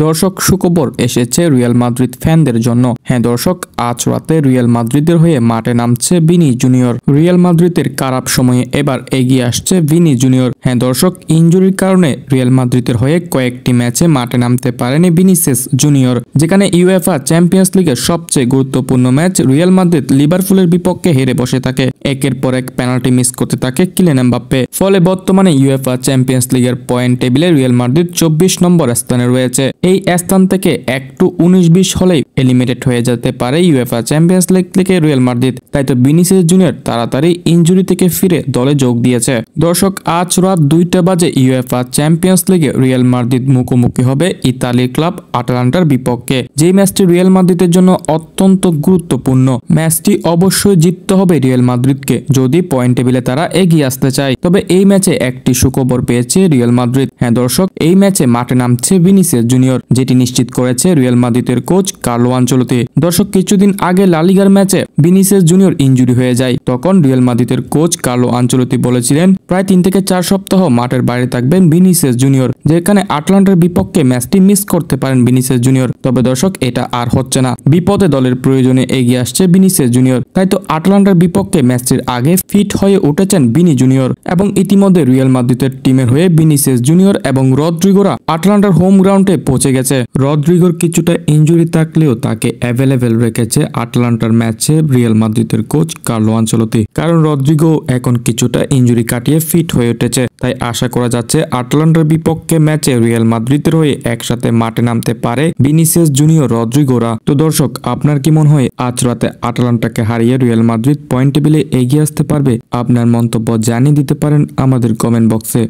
দর্শক সুখবর এসেছে রিয়াল মাদ্রিদ ফ্যানদের জন্য। হ্যাঁ দর্শক, আজ রাতে রিয়াল মাদ্রিদের হয়ে মাঠে নামছে ভিনি জুনিয়র। রিয়াল মাদ্রিদের খারাপ সময়ে এবার এগিয়ে আসছে ভিনি জুনিয়র। হ্যাঁ দর্শক, ইনজুরির কারণে রিয়াল মাদ্রিদের হয়ে কয়েকটি ম্যাচে মাঠে নামতে পারেনি ভিনিসিয়াস জুনিয়র। যেখানে ইউএফা চ্যাম্পিয়ন্স লিগের সবচেয়ে গুরুত্বপূর্ণ ম্যাচ রিয়াল মাদ্রিদ লিভারপুলের বিপক্ষে হেরে বসে থাকে। একের পর এক পেনাল্টি মিস করতে থাকে কিলিয়ান এমবাপ্পে। ফলে বর্তমানে ইউএফা চ্যাম্পিয়ন্স লিগের পয়েন্ট টেবিলে রিয়াল মাদ্রিদ 24 নম্বর স্থানে রয়েছে। এই স্থান থেকে একটু 19-20 হলেই এলিমিনেট হয়ে যেতে পারে ইউএফা চ্যাম্পিয়ন্স লিগ থেকে রিয়াল মাদ্রিদ। তাই তো ভিনিসিয়াস জুনিয়র তাড়াতাড়ি ইনজুরি থেকে ফিরে দলে যোগ দিয়েছে। দর্শক, আজ রাত 2টা বাজে ইউএফা চ্যাম্পিয়ন্স লিগে রিয়াল মাদ্রিদ মুখোমুখি হবে ইতালির ক্লাব আটালান্টার বিপক্ষে। যে ম্যাচটি রিয়াল মাদ্রিদের জন্য অত্যন্ত গুরুত্বপূর্ণ। ম্যাচটি অবশ্যই জিততে হবে রিয়াল মাদ্রিদকে যদি পয়েন্ট টেবিলে তারা এগিয়ে আসতে চায়। তবে এই ম্যাচে একটি সুখবর পেয়েছে রিয়াল মাদ্রিদ। হ্যাঁ দর্শক, এই ম্যাচে মাঠে নামছে ভিনিসিয়াস জুনিয়র, যেটি নিশ্চিত করেছে রিয়াল মাদ্রিদের কোচ কার্লো আনচেলত্তি। দর্শক, কিছুদিন আগে লা লিগার ম্যাচে ভিনিসিয়াস জুনিয়র ইনজুরি হয়ে যায়। তখন রিয়াল মাদ্রিদের কোচ কার্লো আনচেলত্তি বলেছিলেন প্রায় 3 থেকে 4 সপ্তাহ মাঠের বাইরে থাকবেন ভিনিসিয়াস জুনিয়র, যেখানে আটলান্টার বিপক্ষে ম্যাচটি মিস করতে পারেন ভিনিসিয়াস জুনিয়র। তবে দর্শক, এটা আর হচ্ছে না। বিপদে দলের প্রয়োজনে এগিয়ে আসছে ভিনিসিয়াস জুনিয়র। তাই তো আটলান্টার বিপক্ষে ম্যাচটির আগে ফিট হয়ে উঠেছেন ভিনি জুনিয়র এবং ইতিমধ্যে রিয়াল মাদ্রিদের টিমের হয়ে ভিনিসিয়াস জুনিয়র এবং রদ্রিগোরা আটলান্টার হোম গ্রাউন্ডে পৌঁছে গেছে। রদ্রিগোর কিছুটা ইনজুরি থাকলেও তাকে অ্যাভেলেবেল রেখেছে আটলান্টার ম্যাচে রিয়াল মাদ্রিদের কোচ কার্লো আনচেলত্তি, কারণ রদ্রিগো এখন কিছুটা ইনজুরি কাটিয়ে ফিট হয়ে উঠেছে। তাই আশা করা যাচ্ছে আটলান্টার বিপক্ষে ম্যাচে রিয়াল মাদ্রিদের হয়ে একসাথে মাঠে নামতে পারে ভিনিসিয়াস জুনিয়র, রদ্রিগোরা। তো দর্শক, আপনার কি মনে হয় আজ রাতে আটলান্টাকে হারিয়ে রিয়াল মাদ্রিদ পয়েন্ট টেবিলে এগিয়ে আসতে পারবে? আপনার মন্তব্য জানিয়ে দিতে পারেন আমাদের কমেন্ট বক্সে।